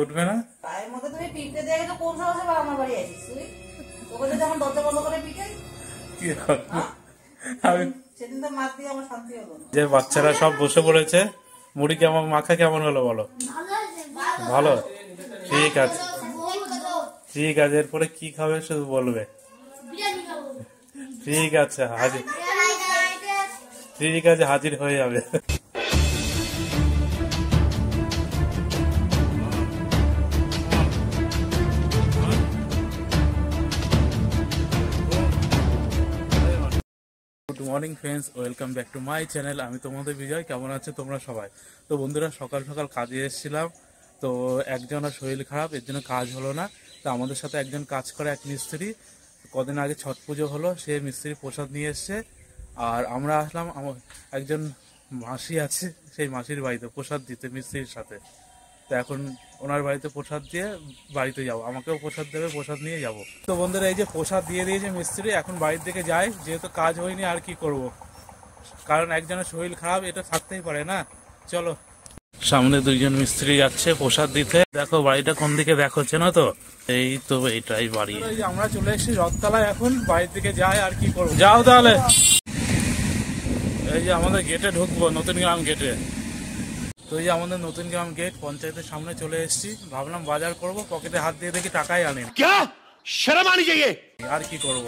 উঠবে না পায়ের মধ্যে তুমি পিঠে দিয়ে গেছো কোন সাহসে আমার বাড়ি আসিস তুই? তোকে যদি আমার দরজা বন্ধ করে পিঠে কি আমি সেদিন তো মাছ দিয়ে আমার শান্তি হলো না। যে বাচ্চারা সব বসে পড়েছে, মুড়ি কেমন মাখা কেমন হলো বলো? ভালো, ঠিক আছে ঠিক আছে। এরপরে কি খাবে শুধু বলবে। ঠিক আছে হাজির, ঠিক আছে হাজির হয়ে যাবে। Good morning friends, welcome back to my channel. আমি তোমাদের বিজয়। কেমন আছো তোমরা সবাই? তো বন্ধুরা, সকাল সকাল কাজে এসেছিলাম, তো একজনের শরীর খারাপ, এর জন্য কাজ হলো না। তো আমাদের সাথে একজন কাজ করে, এক মিস্ত্রি, কদিন আগে ছট পুজো হলো, সে মিস্ত্রি প্রসাদ নিয়ে এসছে। আর আমরা আসলাম, আমার একজন মাসি আছে, সেই মাসির বাড়িতে প্রসাদ দিতে মিস্ত্রির সাথে। তো এখন ওনার বাড়িতে প্রসাদ দিয়ে বাড়িতে যাবো, আমাকেও প্রসাদ দেবে, প্রসাদ নিয়ে যাব। তো বন্ধুরা, এই যে প্রসাদ দিয়ে দিয়েছে মিস্ত্রি, এখন বাড়ির দিকে যাই, যেহেতু কাজ হয়নি আর কি করব, কারণ একজনের শরীর খারাপ, এটা থাকতেই পারে না। চলো, সামনে দুইজন মিস্ত্রি যাচ্ছে প্রসাদ দিতে। দেখো বাড়িটা কোন দিকে দেখো, চেনো তো? এই তো এইটাই বাড়ি। আমরা চলে এসেছি রথতলায়, এখন বাড়ির দিকে যাই আর কি করবো। যাও তাহলে। এই যে আমাদের গেটে ঢুকবো, নতুন গ্রাম গেটে। তো এই যে আমাদের নতুন গ্রাম গেট, পঞ্চায়েতের সামনে চলে এসেছি। ভাবলাম বাজার করব, পকেটে হাত দিয়ে দেখি টাকাই আনি না। আর কি করব,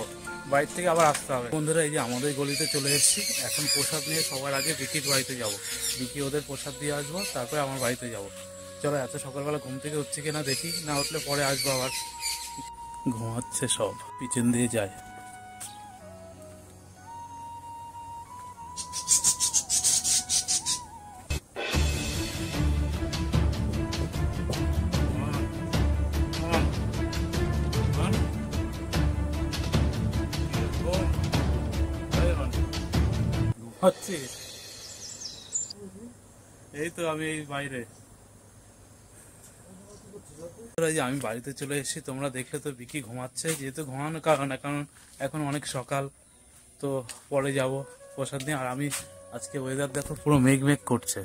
বাইরে থেকে আবার আসতে হবে। বন্ধুরা, এই যে আমাদের গলিতে চলে এসেছি, এখন প্রসাদ নিয়ে সবার আগে বিকির বাড়িতে যাব। বিকি ওদের প্রসাদ দিয়ে আসবো, তারপরে আমার বাড়িতে যাব। চলো, এত সকালবেলা ঘুম থেকে উঠছে কিনা দেখি, না উঠলে পরে আসবো আবার। ঘুমাচ্ছে সব, পিছন দিয়ে যায়। এই তো আমি এই বাইরে, আমি বাড়িতে চলে এসেছি। তোমরা দেখলে তো, বিকি ঘুমাচ্ছে, যেহেতু ঘুমানোর কারণ এখন অনেক সকাল, তো পরে যাব প্রসাদ নিয়ে। আর আমি আজকে ওয়েদার দেখো, পুরো মেঘ মেঘ করছে।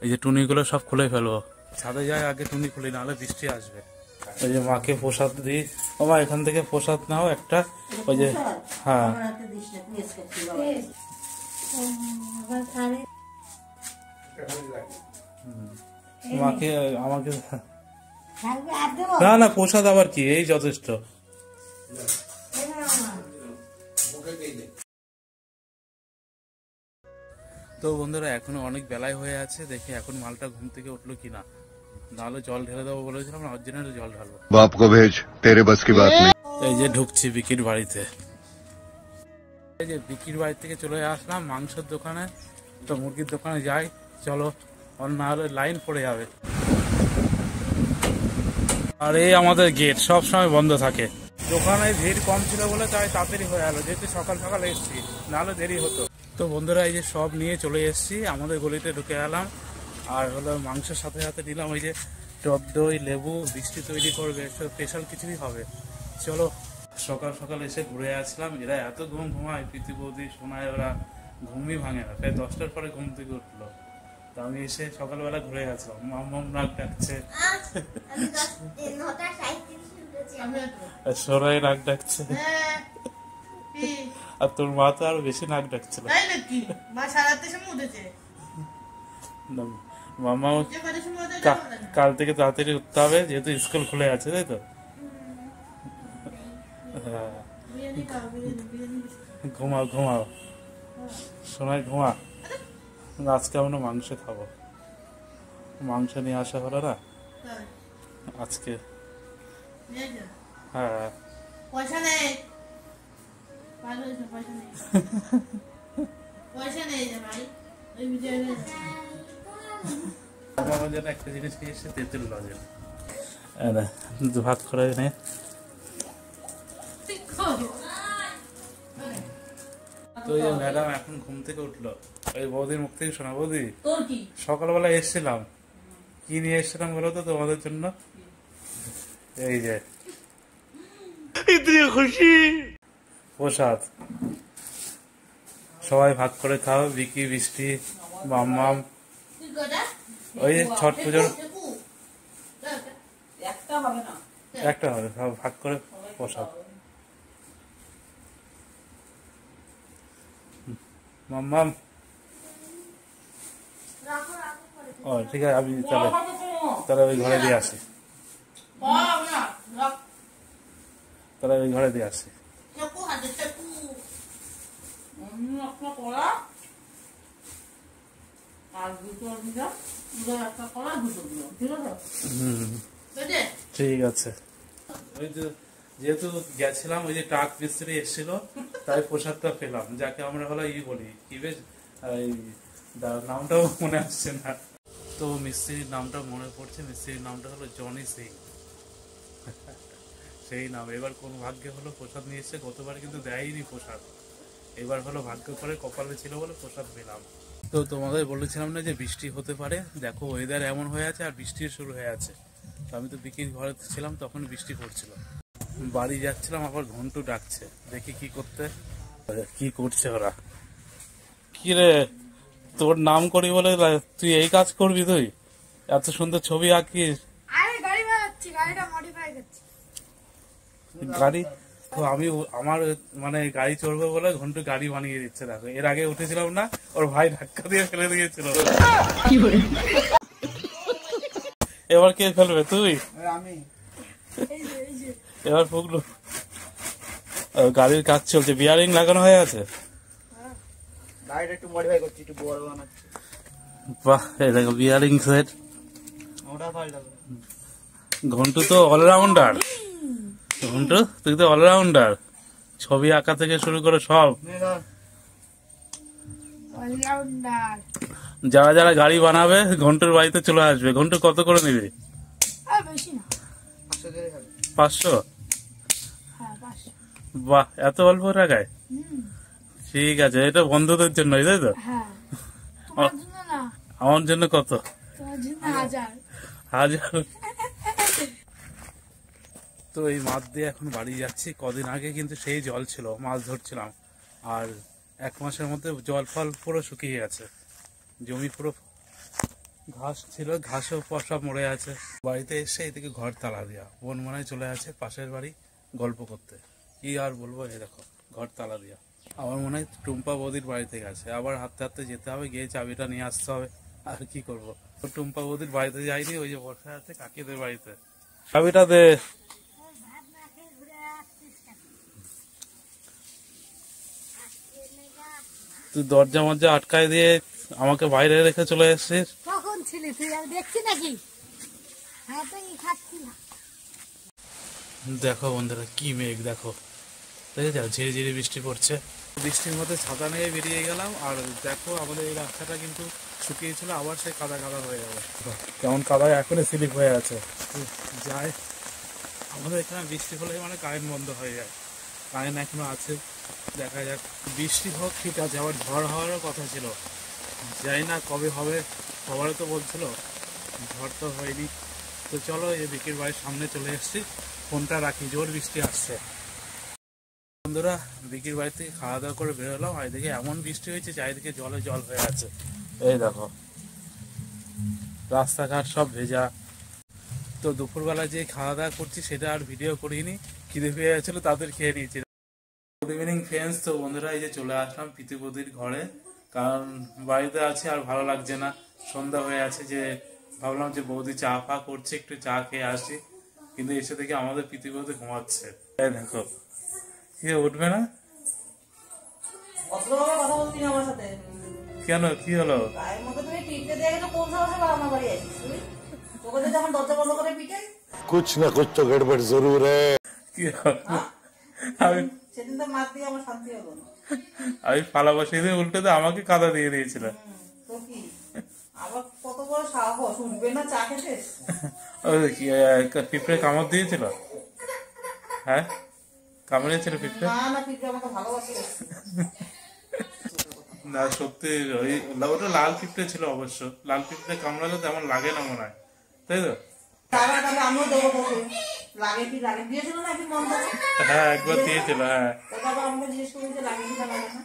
এই যে টুনিগুলো সব খুলে ফেলবো, ছাদে যায় আগে, টুনি খুলি, নাহলে বৃষ্টি আসবে। ওই যে মাকে প্রসাদ দিই। ও মা, এখান থেকে প্রসাদ নাও একটা। ওই যে হ্যাঁ, মাকে আমাকে না না, প্রসাদ আবার কি, এই যথেষ্ট। তো বন্ধুরা, এখনো অনেক বেলায় হয়ে আছে, দেখি এখন মালটা ঘুম থেকে উঠলো কিনা, নাহলে জল ঢেলে দেবো বলেছিলাম, অরিজিনাল জল ঢালবো। বাপ কো ভেজ, তেরে বাস কি বাত নেই। এই যে ঢুকছি বিকির বাড়িতে। এই যে বিকির বাড়ি থেকে চলে আসলাম মাংসের দোকানে, তো মুরগির দোকানে যাই চলো, না হলে লাইন পড়ে যাবে। আর এই আমাদের গেট সব সময় বন্ধ থাকে। দোকানে ভিড় কম ছিল বলে তাই তাড়াতাড়ি হয়ে গেল, যেহেতু সকাল সকাল এসেছি, নাহলে দেরি হতো। তো বন্ধুরা, এই যে সব নিয়ে চলে এসেছি, আমাদের গলিতে ঢুকে গেলাম। আর হলো মাংসের সাথে সাথে নিলাম ওই যে টক দই, লেবু, বৃষ্টি তৈরি করবে, স্পেশাল কিছুই হবে। চলো, সকাল সকাল এসে ঘুরে আসলাম। এরা এত ঘুম ঘুমায়, প্রীতি বৌদি, শোনায়, ওরা ঘুমই ভাঙে না, প্রায় 10টার পরে ঘুম থেকে উঠলো। তো আমি এসে সকালবেলা ঘুরে গেছিলাম, মাম নাক ডাকছে, সরাই নাক ডাকছে, আর তোর মা তো আরো বেশি নাক ডাকছিল। মামা কাল থেকে তাড়াতাড়ি উঠতে হবে, যেহেতু স্কুল খুলে আছে, তাই তো? হ্যাঁ, ঘুমাও ঘুমাও, শোনায় ঘুমা। আজকে আমরা মাংস খাবো, মাংস নিয়ে আসা হলো না আজকে। হ্যাঁ, পয়সা নেই, পয়সা নেই ভাই, আমার জন্য একটা জিনিস নিয়ে এসে তেঁতুল লজেন, ভাত করে নে। তো এই ম্যাডাম এখন ঘুম থেকে উঠলো, ওই বৌদির মুখ থেকে শোনা, বৌদি সকালবেলা এসেছিলাম, কি নিয়ে এসেছিলাম বলো তো তোমাদের জন্য? এই যে খুশি প্রসাদ, সবাই ভাগ করে খাও, বিকি, বৃষ্টি, মাম্মাম। ওই ছট পুজোর হবে না। একটা হবে, সব ভাগ করে প্রসাদ। মাম্মাম। ও ঠিক আছে, আমি তাহলে ওই ঘরে দিয়ে আসি, তাহলে ওই ঘরে দিয়ে আসি। ঠিক আছে। ওই যে যেহেতু গেছিলাম, ওই যে ট্রাক মিস্ত্রি এসেছিল, তাই প্রসাদটা পেলাম, যাকে আমরা হলো বলি কি বেশ, এই নামটাও মনে আসছে না। তো মিস্ত্রির নামটা মনে পড়ছে, মিস্ত্রির নামটা হলো জনি সিং, সেই নাম। এবার কোন ভাগ্যে হলো প্রসাদ নিয়ে এসছে, গতবার কিন্তু দেয়নি প্রসাদ, এবার হলো ভাগ্য করে কপালে ছিল বলে প্রসাদ পেলাম। তো তোমাদের বলেছিলাম না যে বৃষ্টি হতে পারে, দেখো ওয়েদার এমন হয়ে আছে আর বৃষ্টি শুরু হয়ে আছে। তো আমি তো বিকির ঘরে ছিলাম, তখন বৃষ্টি পড়ছিল। বাড়ি যাচ্ছিলাম, আবার ঘন্টু ডাকছে, দেখি কি করতে, কি করছে ওরা। কি রে, তোর নাম করি বলে তুই এই কাজ করবি? তুই এত সুন্দর ছবি আঁকিস। গাড়ি তো আমি আমার মানে গাড়ি চড়বে বলে ঘন্টু গাড়ি বানিয়ে দিচ্ছে। দেখো, এর আগে উঠেছিলাম না, ওর ভাই ধাক্কা দিয়ে ফেলে দিয়েছিল। এবার কে ফেলবে? তুই? আমি। এবার ফুকলু। গাড়ির কাজ চলছে, বিয়ারিং লাগানো হয়ে আছে। গাড়িটা একটু মডিফাই করছি, একটু বড় বানাচ্ছি। বাহ, এই দেখো বিয়ারিং সেট। ওটা পাল্টাবো। ঘন্টু তো অলরাউন্ডার। ঘন্টু তুই তো অলরাউন্ডার, ছবি আঁকা থেকে শুরু করে সব। যারা যারা গাড়ি বানাবে ঘন্টুর বাড়িতে চলে আসবে। ঘন্টু কত করে নিবি? 500? বাহ, এত অল্প টাকায়? ঠিক আছে, এটা বন্ধুদের জন্য, তাই তো? আমার জন্য কত? 1000। তো এই মাছ দিয়ে এখন বাড়ি যাচ্ছি। কদিন আগে কিন্তু সেই জল ছিল, মাছ ধরছিলাম, আর 1 মাসের মধ্যে জল ফল পুরো শুকিয়ে গেছে, জমি পুরো ঘাস ছিল, ঘাসও সব মরে আছে। বাড়িতে এসে এদিকে ঘর তালা দেওয়া, বোন মনে চলে আছে পাশের বাড়ি গল্প করতে। কি আর বলবো, এই দেখো ঘর তালা দেওয়া। আমার মনে হয় টুম্পা বৌদির বাড়িতে গেছে, আবার হাঁটতে হাঁটতে যেতে হবে, গিয়ে চাবিটা নিয়ে আসতে হবে। আর কি করবো, টুম্পা বৌদির বাড়িতে যাইনি, ওই যে বসে আছে কাকিদের বাড়িতে। চাবিটা দে। তুই দরজা মরজা আটকায় দিয়ে আমাকে বাইরে রেখে চলে এসেছিস। কখন ছিলি তুই? আর দেখছি নাকি? হ্যাঁ, তো খাচ্ছি না। দেখো বন্ধুরা, কি মেঘ দেখো, দেখে যাও, ঝিরি ঝিরি বৃষ্টি পড়ছে। বৃষ্টির মধ্যে ছাতা নিয়ে বেরিয়ে গেলাম, আর দেখো আমাদের এই রাস্তাটা কিন্তু শুকিয়েছিল, আবার সে কাদা কাদা হয়ে গেল। কেমন কাদা, এখনই স্লিপ হয়ে আছে। যায় আমাদের এখানে বৃষ্টি হলে মানে কারেন্ট বন্ধ হয়ে যায়, কারেন্ট এখনো আছে। দেখা যাক, বৃষ্টি হোক ঠিক আছে, আবার ঝড় হওয়ারও কথা ছিল, জানি না কবে হবে। সবারও তো বলছিল, ঝড় তো হয়নি। তো চলো, এই বিকির বাড়ির সামনে চলে এসেছি, ফোনটা রাখি, জোর বৃষ্টি আসছে। বন্ধুরা, বিকির বাড়ি থেকে খাওয়া দাওয়া করে বেরোলাম, আর এদিকে এমন বৃষ্টি হয়েছে চারিদিকে জলে জল হয়ে আছে। এই দেখো রাস্তাঘাট সব ভেজা। তো দুপুরবেলা যে খাওয়া দাওয়া করছি সেটা আর ভিডিও করিনি, খিদে পেয়ে গেছিল, তাদের খেয়ে নিয়েছি। Good evening friends. তো বন্ধুরা, এই যে চলে আসলাম পিতুবদির ঘরে, কারণ বাড়িতে আছি আর ভালো লাগছে না, সন্ধ্যা হয়ে আছে, যে ভাবলাম যে বৌদি চা ফা করছে, একটু চা খেয়ে আসি। কিন্তু এসে থেকে আমাদের পিতুবদি ঘুমাচ্ছে। এই দেখো, কি উঠবে না? অতভাবে কথা বলতি না আমার সাথে। কেন, কি হলো? গায়ের মধ্যে তুমি পিঠে দিয়ে গেলে কোন সাহসে বা আমার বাড়ি আসিস তুই? তোকে যদি এখন দরজা বন্ধ করে পিঠে, कुछ न कुछ तो गड़बड़ जरूर है। কি হলো? আমি সেদিন তো মাছ দিয়ে আমার শান্তি হলো না। আমি ফালা বসিয়ে দিয়ে উল্টে দিয়ে আমাকে কাদা দিয়ে দিয়েছিল। তো কি আবার কত বড় সাহস, উঠবে না চা খেতে? পিঁপড়ে কামড় দিয়েছিল? হ্যাঁ, কামড়িয়েছিল পিঁপড়ে? না না, পিঠে আমাকে ভালোবাসে। না সত্যি, ওই ওটা লাল পিঁপড়ে ছিল অবশ্য। লাল পিঁপড়ে কামড়ালে তেমন লাগে না মনে হয়, তাই তো? তাহলে আমিও দেবো তোকে। লাগে কি লাগে দিয়েছিল না কি মন থাকে? হ্যাঁ, একবার দিয়েছিল। হ্যাঁ, ওটা আবার আমাকে জিজ্ঞেস করি যে লাগে কি না লাগে না।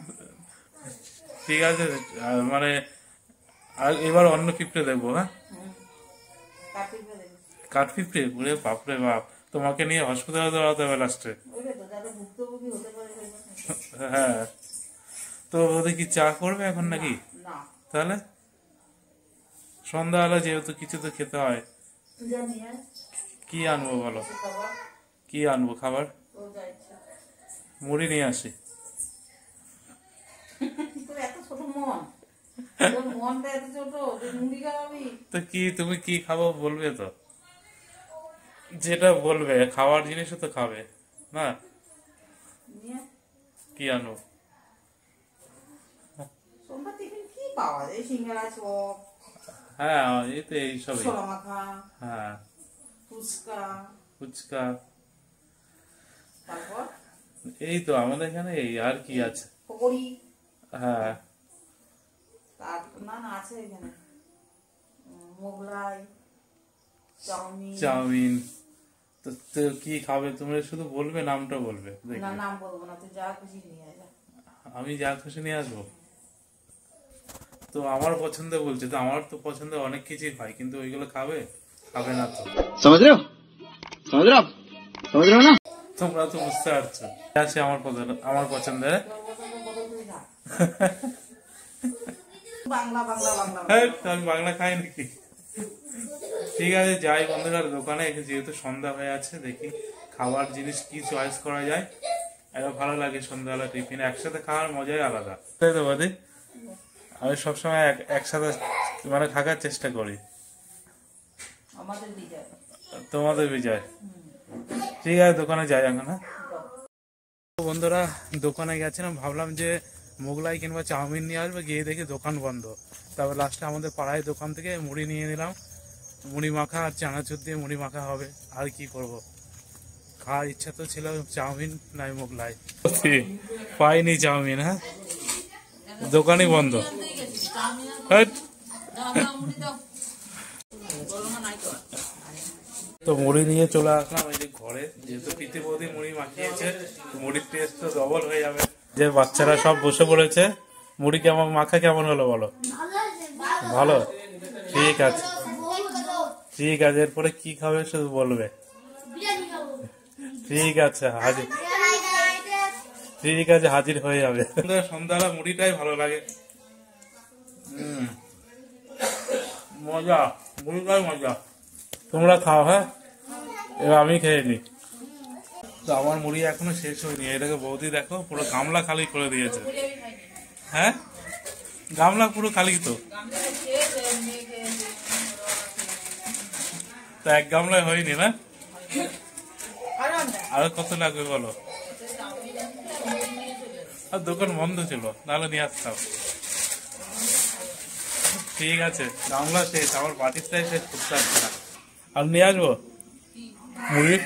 ঠিক আছে, মানে আর এবার অন্য পিঁপড়ে দেখবো। হ্যাঁ, কার পিঠে দেবে? কাঠপিঁপড়ে, ওরে বাপরে বাপ, তোমাকে নিয়ে হসপিটালে দৌড়াতে হবে লাস্টে। ওইটা তো যারা ভুক্তভোগী হতে পারে হ্যাঁ, তো ওদের কি চা করবে এখন নাকি? না, তাহলে সন্ধ্যাবেলা যেহেতু কিছু তো খেতে হয়, তুই জানি হ্যাঁ কি আনবো বলো? খাবার কি আনবো খাবার? তো যা ইচ্ছা। মুড়ি নিয়ে আসি। তোর এত ছোট মন, তোর মনটা এত ছোট, তুই মুড়ি খাওয়াবি? তো কি তুমি কি খাবো বলবে তো, যেটা বলবে খাওয়ার জিনিসও তো খাবে না। নিয়ে কি আনবো? সোমবার টিফিন কি পাওয়া যায়? সিঙ্গারা, চপ, হ্যাঁ, এই তো এইসবই। ছোলা মাখা, হ্যাঁ, ফুচকা, ফুচকা, তারপর এই তো আমাদের এখানে এই আর কি আছে। পকোড়ি, হ্যাঁ, তারপর না না আছে এখানে মোগলাই, চাউমিন। চাউমিন। তো তো কি খাবে তোমরা, শুধু বলবে, নামটা বলবে না দেখবে। নাম বলবো না, তুই যা খুশি নিয়ে আয় যা। আমি যা খুশি নিয়ে আসবো। তো আমার পছন্দ বলছে, তো আমার তো পছন্দ অনেক কিছুই হয়, কিন্তু ওইগুলো খাবে খাবে না তো। समझ रहे हो समझ रहे हो ना। তোমরা তো বুঝতে পারছো আছে আমার পছন্দ, আমার পছন্দের। তোর পছন্দ বদল তুই খা। বাংলা বাংলা বাংলা হ্যাঁ, তো আমি বাংলা খাই নাকি? ঠিক আছে, যাই বন্ধুরা দোকানে, যেহেতু সন্ধ্যা হয়ে আছে, দেখি খাবার জিনিস কি চয়েস করা যায়। এবার ভালো লাগে সন্ধ্যাবেলা টিফিন একসাথে খাওয়ার মজাই আলাদা, তাই তো বৌদি? আমি সবসময় একসাথে মানে থাকার চেষ্টা করি। আমাদের বিজয়। তোমাদের বিজয়। ঠিক আছে, দোকানে যাই এখন। হ্যাঁ বন্ধুরা, দোকানে গেছিলাম, ভাবলাম যে মোগলাই কিংবা চাউমিন নিয়ে আসবো, গিয়ে দেখি দোকান বন্ধ। তারপর লাস্টে আমাদের পাড়ায় দোকান থেকে মুড়ি নিয়ে নিলাম। মুড়ি মাখা আর চানাচুর দিয়ে মুড়ি মাখা হবে, আর কি করব। খাওয়ার ইচ্ছা তো ছিল চাউমিন নাই মোগলাই, পাইনি চাউমিন। হ্যাঁ, দোকানই বন্ধ। হ্যাট। তো মুড়ি নিয়ে চলে আসলাম এই যে ঘরে, যেহেতু প্রীতি বৌদি মুড়ি মাখিয়েছে, মুড়ির টেস্ট তো ডবল হয়ে যাবে। যে বাচ্চারা সব বসে পড়েছে, মুড়ি কেমন মাখা কেমন হলো বলো? ভালো, ঠিক আছে ঠিক আছে। এরপরে কি খাবে শুধু বলবে। ঠিক আছে, হাজির। ঠিক আছে, হাজির হয়ে যাবে। সন্ধ্যাবেলা মুড়িটাই ভালো লাগে। মজা, মুড়িটাই মজা। তোমরা খাও। হ্যাঁ, এবার আমি খেয়ে নি। তো আমার মুড়ি এখনো শেষ হয়নি, এটাকে বৌদি দেখো পুরো গামলা খালি করে দিয়েছে। হ্যাঁ, গামলা পুরো খালি তো। তো এক গামলায় হয়নি না, আরো কত লাগবে বলো? আর দোকান বন্ধ ছিল, নাহলে নিয়ে আসতাম। ঠিক আছে, গামলা শেষ, আমার বাটিরটাই শেষ করতে আসছে না। আর নিয়ে আসবো মুড়ি।